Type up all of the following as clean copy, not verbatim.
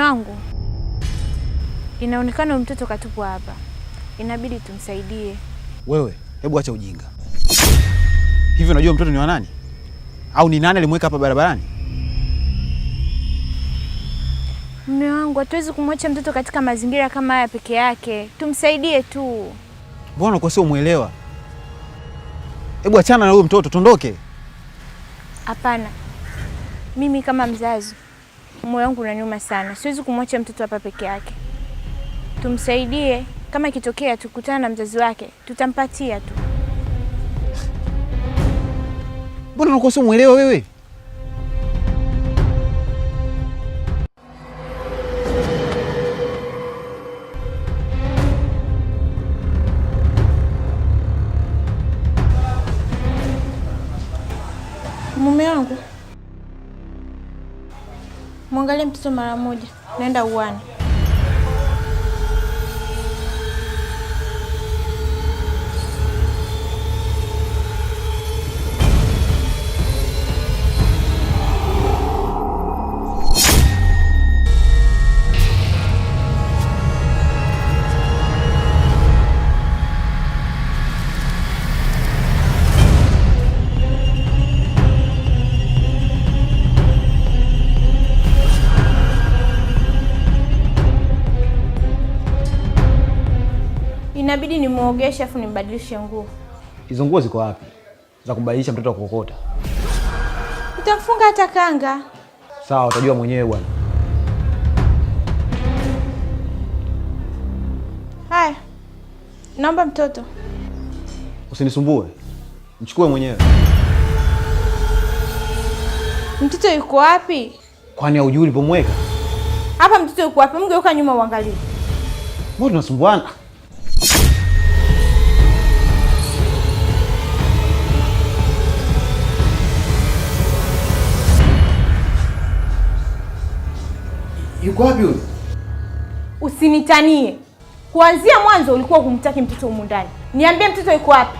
Mume wangu, inaonekana mtoto katupwa hapa. Inabidi tumsaidie. Wewe, hebu acha ujinga. Hivi unajua mtoto ni wa nani? Au ni nani alimweka hapa barabarani? Mume wangu, hatuwezi kumwacha mtoto katika mazingira kama haya peke yake. Tumsaidie tu. Mbona uko sio muelewa? Hebu achana na huyo mtoto, tondoke. Hapana. Mimi kama mzazi, moyo wangu unaniuma sana. Siwezi kumwacha mtoto hapa peke yake. Tumsaidie. Kama ikitokea tukutana na mzazi wake, tutampatia tu. Mbona uko sio muelewa wewe? Mume wangu, mwangalie mtoto mara moja. Naenda uani. Inabidi nimuogeshe afu nimbadilishe nguo. Hizo nguo ziko wapi? Za kubadilisha mtoto wa kokota. Nitafunga hata kanga. Sawa, utajua mwenyewe bwana. Haya. Naomba mtoto. Usinisumbue. Mchukue mwenyewe. Mtoto yuko wapi? Kwani hujui ulipomweka? Hapa mtoto yuko wapi? Mgeuka nyuma uangalie. Mbona tunasumbuana? Yuko wapi huyo? Usinitanie. Kuanzia mwanzo ulikuwa kumtaki mtoto humu ndani. Niambie mtoto yuko wapi?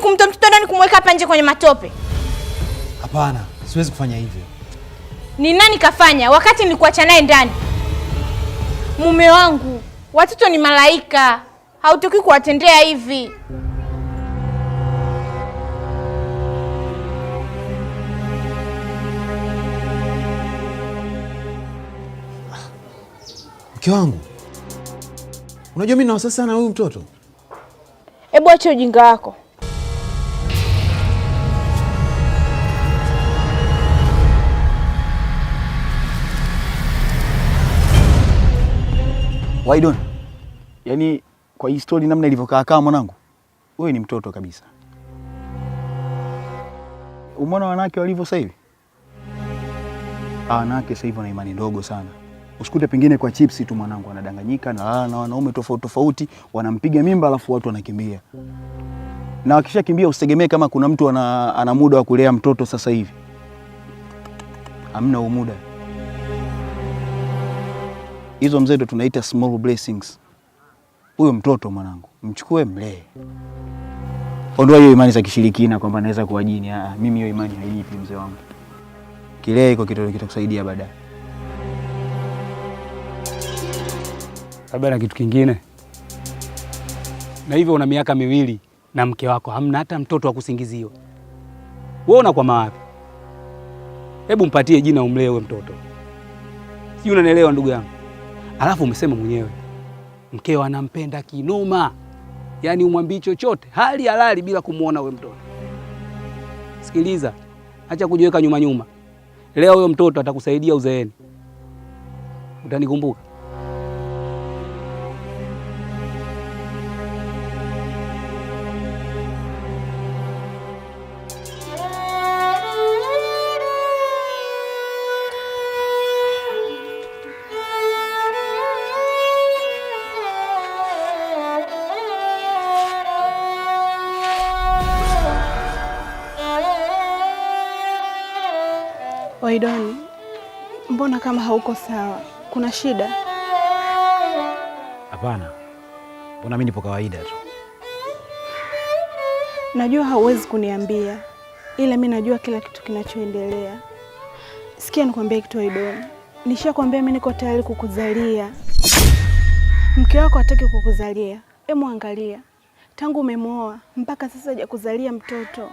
Kumtoa mtoto ndani kumweka hapa nje kwenye matope? Hapana, siwezi kufanya hivyo. Ni nani kafanya wakati nilikuacha naye ndani? Mume wangu, watoto ni malaika. Hautoki kuwatendea hivi. Mke wangu, unajua mimi na wasiwasi sana huyu mtoto. Hebu acha ujinga wako. Waidon, yaani kwa hii story namna ilivyokaa kama mwanangu, wewe ni mtoto kabisa. Umeona wanawake walivyo sasa hivi? Wanawake sasa hivi wana imani ndogo sana. Usikute pengine kwa chipsi tu mwanangu anadanganyika na wanaume tofauti tofauti, wanampiga mimba alafu watu wanakimbia. Na wakishakimbia usitegemee kama kuna mtu ana muda wa kulea mtoto sasa hivi. Hamna muda. Hizo mzee ndo tunaita small blessings. Huyo mtoto mwanangu, mchukue mlee. Ondoa hiyo imani za kishirikina kwamba naweza kuwa jini. Mimi hiyo imani hainipi mzee wangu. Kilee iko kitu kitakusaidia baadaye. Labda na kitu kingine. Na hivyo una miaka 2 na mke wako hamna hata mtoto wa kusingiziwa. Wewe unakwama wapi? Hebu mpatie jina umlee huyo mtoto. Si unanielewa ndugu yangu? Alafu umesema mwenyewe mkeo anampenda kinoma. Yaani umwambie chochote hali halali bila kumuona wewe mtoto. Sikiliza, acha kujiweka nyuma. Leo huyo mtoto atakusaidia uzeeni. Utanikumbuka? Waidoni, mbona kama hauko sawa? Kuna shida? Hapana. Mbona mimi nipo kawaida tu. Najua hauwezi kuniambia, ila mimi najua kila kitu kinachoendelea. Sikia nikwambie kitu Waidoni. Nishakwambia mimi niko tayari kukuzalia. Mke wako hataki kukuzalia. Hemu angalia. Tangu umemwoa mpaka sasa hajakuzalia mtoto.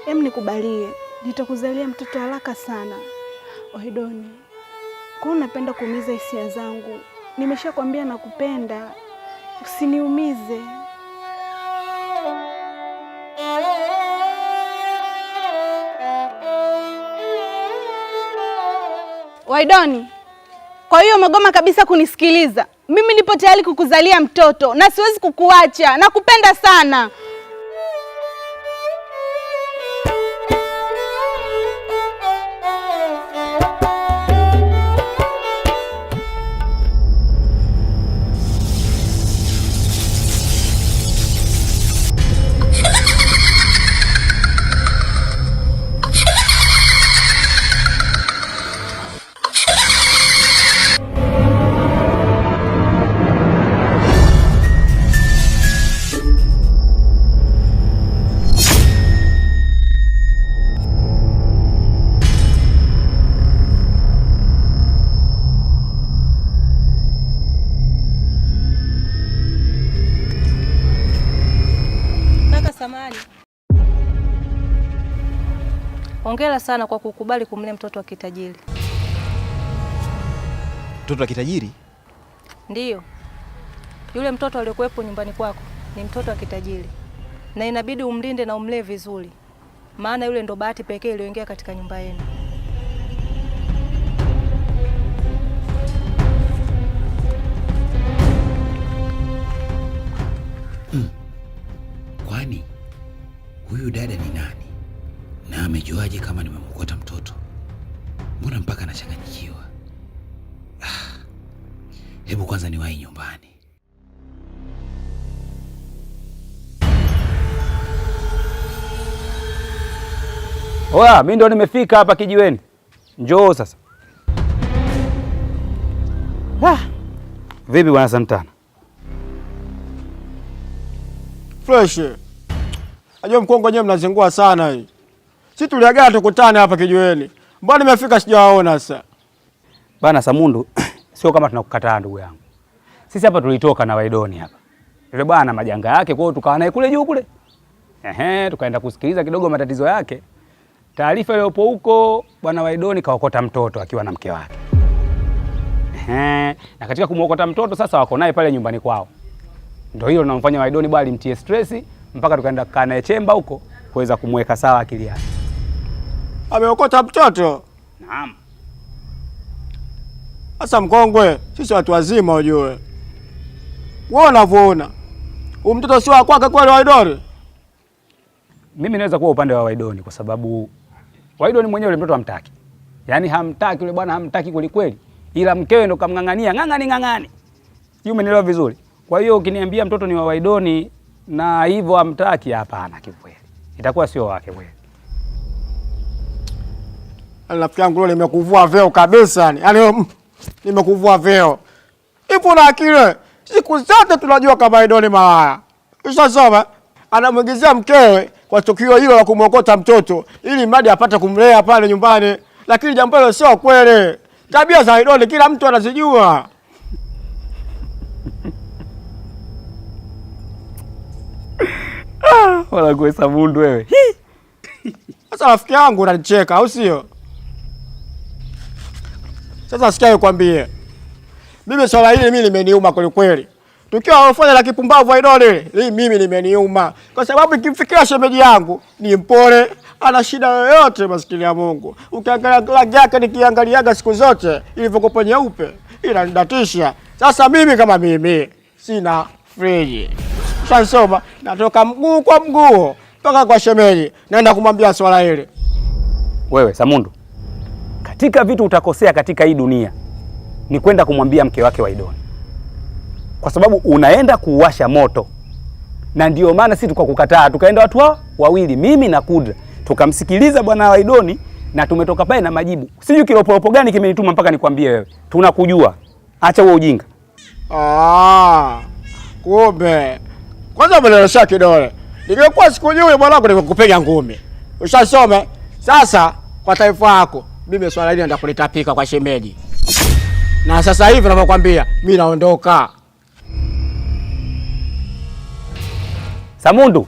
Hemu nikubalie. Nitakuzalia mtoto haraka sana. Waidoni, kwa nini unapenda kuumiza hisia zangu? Nimeshakwambia nakupenda. Usiniumize. Waidoni, kwa hiyo umegoma kabisa kunisikiliza? Mimi nipo tayari kukuzalia mtoto na siwezi kukuacha. Nakupenda sana. Hongera sana kwa kukubali kumlea mtoto wa kitajiri. Mtoto wa kitajiri? Ndiyo. Yule mtoto aliyokuwepo nyumbani kwako ni mtoto wa kitajiri. Na inabidi umlinde na umlee vizuri. Maana yule ndo bahati pekee iliyoingia katika nyumba yenu. Kwani huyu dada ni nani? Na amejuaje kama nimemkota mtoto? Mbona mpaka anachanganyikiwa? Hebu kwanza niwahi nyumbani. Oya, mimi ndo nimefika hapa kijiweni. Njoo sasa. Vipi bwana Santana? Fresh. Ajua mkongo nyewe mnazingua sana hii. Sisi tuliagana tukutane hapa kijiweni. Mbona nimefika sijawaona sasa? Bana Samundu, sio kama tunakukataa ndugu yangu. Sisi hapa tulitoka na Waidoni hapa. Yule bwana majanga yake, kwa hiyo tukawa naye kule juu kule. Tukaenda kusikiliza kidogo matatizo yake. Taarifa iliyopo huko, bwana Waidoni kaokota mtoto akiwa na mke wake. Na katika kumuokota mtoto sasa wako naye pale nyumbani kwao. Ndio hilo linamfanya Waidoni bali mtie stress mpaka tukaenda kukaa naye chemba huko kuweza kumweka sawa akili yake. Ameokota mtoto? Naam. Sasa mkongwe, sisi watu wazima ujue. Wewe unavyoona, huyu mtoto sio wa kwake kweli Waidoni? Mimi naweza kuwa upande wa Waidoni kwa sababu Waidoni mwenyewe yule mtoto hamtaki. Yaani hamtaki yule bwana, hamtaki kweli kweli. Ila mkewe ndo kamng'ang'ania, ng'ang'ani. Sijui umenielewa vizuri. Kwa hiyo ukiniambia mtoto ni wa Waidoni na hivyo hamtaki, hapana kikweli. Itakuwa sio wake kweli. Rafiki yangu leo nimekuvua veo kabisa yani. Yaani nimekuvua veo. Ipo na akili. Siku zote tunajua kama Waidoni malaya. Ushasoma? Anamwingizia mkewe kwa tukio hilo la kumwokota mtoto ili mradi apate kumlea pale nyumbani. Lakini jambo hilo sio kweli. Tabia za Waidoni kila mtu anazijua. Wala kwa Samundu wewe. Sasa rafiki yangu unanicheka au sio? Sasa sikia nikwambie. Mimi swala hili mimi limeniuma kweli kweli. Tukiwa wafanya la kipumbavu Waidoni, hii mimi limeniuma. Kwa sababu ikimfikia shemeji yangu ni mpole, ana shida yoyote maskini ya Mungu. Ukiangalia rangi yake nikiangaliaga siku zote ilivyokuwa nyeupe, inanidatisha. Sasa mimi kama mimi sina friji. Sasa natoka mguu kwa mguu mpaka kwa shemeji, naenda kumwambia swala hili. Wewe Samundu, katika vitu utakosea katika hii dunia ni kwenda kumwambia mke wake Waidoni. Kwa sababu unaenda kuwasha moto. Na ndio maana sisi tukakukataa, tukaenda watu wao wawili, mimi na Kudra. Tukamsikiliza bwana Waidoni na tumetoka pale na majibu. Sijui kilopolopo gani kimenituma mpaka nikwambie wewe. Tunakujua. Acha huo ujinga. Kumbe. Kwanza umeelewesha kidole. Ningekuwa sikujui mwanangu ningekupiga ngumi. Ushasome? Sasa kwa taifa lako, mimi swala hili naenda kulitapika kwa shemeji. Na sasa hivi ninakwambia, mimi naondoka. Samundu.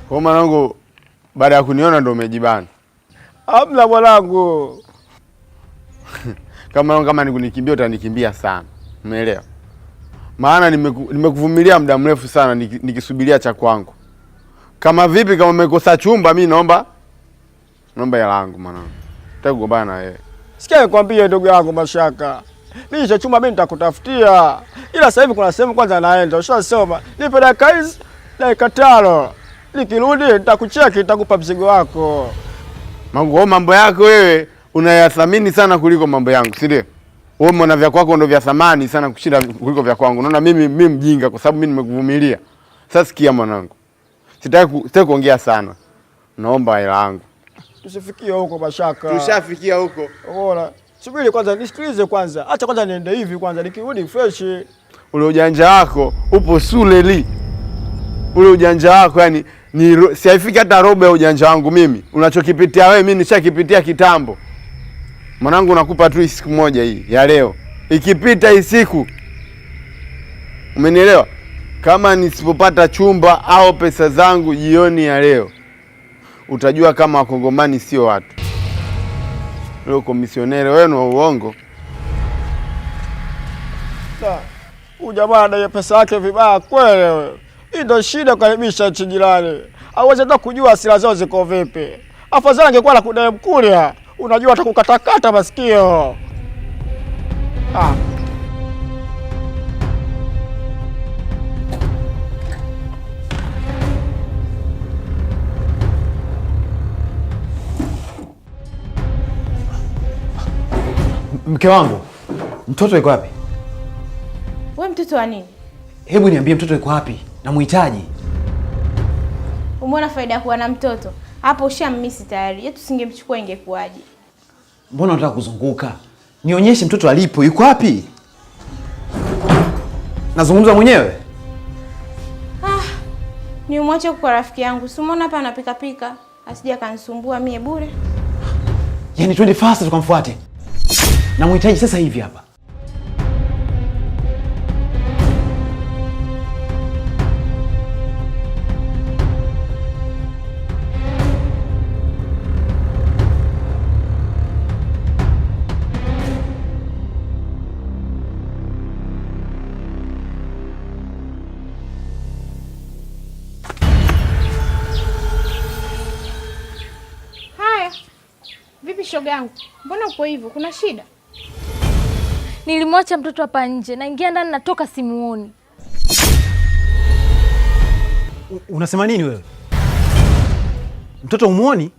Kwa mwanangu, baada ya kuniona ndo umejibana. Hamna mwanangu. Kama nikunikimbia utanikimbia sana. Umeelewa? Maana nimekuvumilia muda mrefu sana nikisubiria cha kwangu. Kama vipi kama umekosa chumba mimi naomba hela yangu mwanangu. Nataka kugombana na wewe. Sikia nikwambie ndugu yangu Mashaka. Mimi cha chumba mimi nitakutafutia. Ila sasa hivi kuna sehemu kwanza naenda. Ushasoma. Nipe dakika hizi, dakika 5. Nikirudi nitakucheki, nitakupa mzigo wako. Mambo yako wewe unayathamini sana kuliko mambo yangu, si ndio? Wewe umeona vya kwako ndio vya thamani sana kushinda kuliko vya kwangu. Unaona mimi mjinga kwa sababu mimi nimekuvumilia. Sasa sikia mwanangu. Sitaki kuongea sana. Naomba hela yangu. Tusifikie huko Mashaka. Tushafikia huko. Unaona? Subiri kwanza nisikilize kwanza. Acha kwanza niende hivi kwanza nikirudi fresh. Ule ujanja wako upo suleli. Ule ujanja wako yani si haifiki hata robo ya ujanja wangu mimi. Unachokipitia wewe mimi nishakipitia kitambo. Mwanangu nakupa tu siku moja hii ya leo. Ikipita hii siku, umenielewa? Kama nisipopata chumba au pesa zangu jioni ya leo, utajua kama Wakongomani sio watu. Leo komisionere wewe ni uongo. Huyu jamaa anadai pesa yake vibaya kweli wewe. Hii ndio shida karibisha nchi jirani. Hawezi hata kujua asili zao ziko vipi. Afadhali angekuwa na kudai Mkuria. Unajua atakukatakata masikio. Mke wangu, mtoto yuko wapi? Wewe mtoto wa nini? Hebu niambie mtoto yuko wapi? Namhitaji. Umeona faida ya kuwa na mtoto? Hapo ushammisi tayari. Yetu singemchukua ingekuwaje? Mbona unataka kuzunguka? Nionyeshe mtoto alipo, yuko wapi? Nazungumza mwenyewe. Ni umwache kwa rafiki yangu. Si umeona hapa anapika pika. Asija kanisumbua mie bure. Yaani twende fast tukamfuate. Namhitaji sasa hivi hapa. Vipi shoga yangu? Mbona uko hivyo? Kuna shida? Nilimwacha mtoto hapa nje. Naingia ndani natoka simuoni. Unasema nini wewe? Mtoto umuoni?